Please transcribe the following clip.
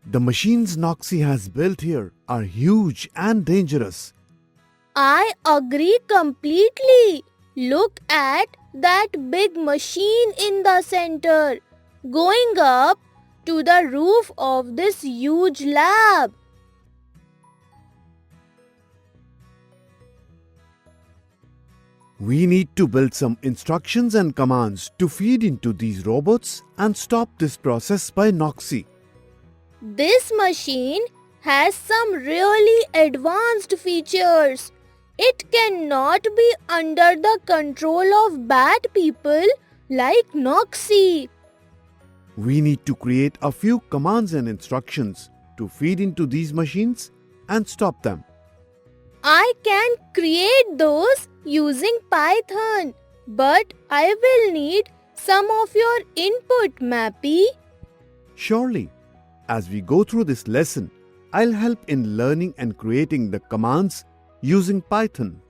The machines Noxy has built here are huge and dangerous. I agree completely. Look at that big machine in the center, going up to the roof of this huge lab. We need to build some instructions and commands to feed into these robots and stop this process by Noxy. This machine has some really advanced features. It cannot be under the control of bad people like Noxy. We need to create a few commands and instructions to feed into these machines and stop them. I can create those using Python, but I will need some of your input, Mapy. Surely, as we go through this lesson, I'll help in learning and creating the commands using Python.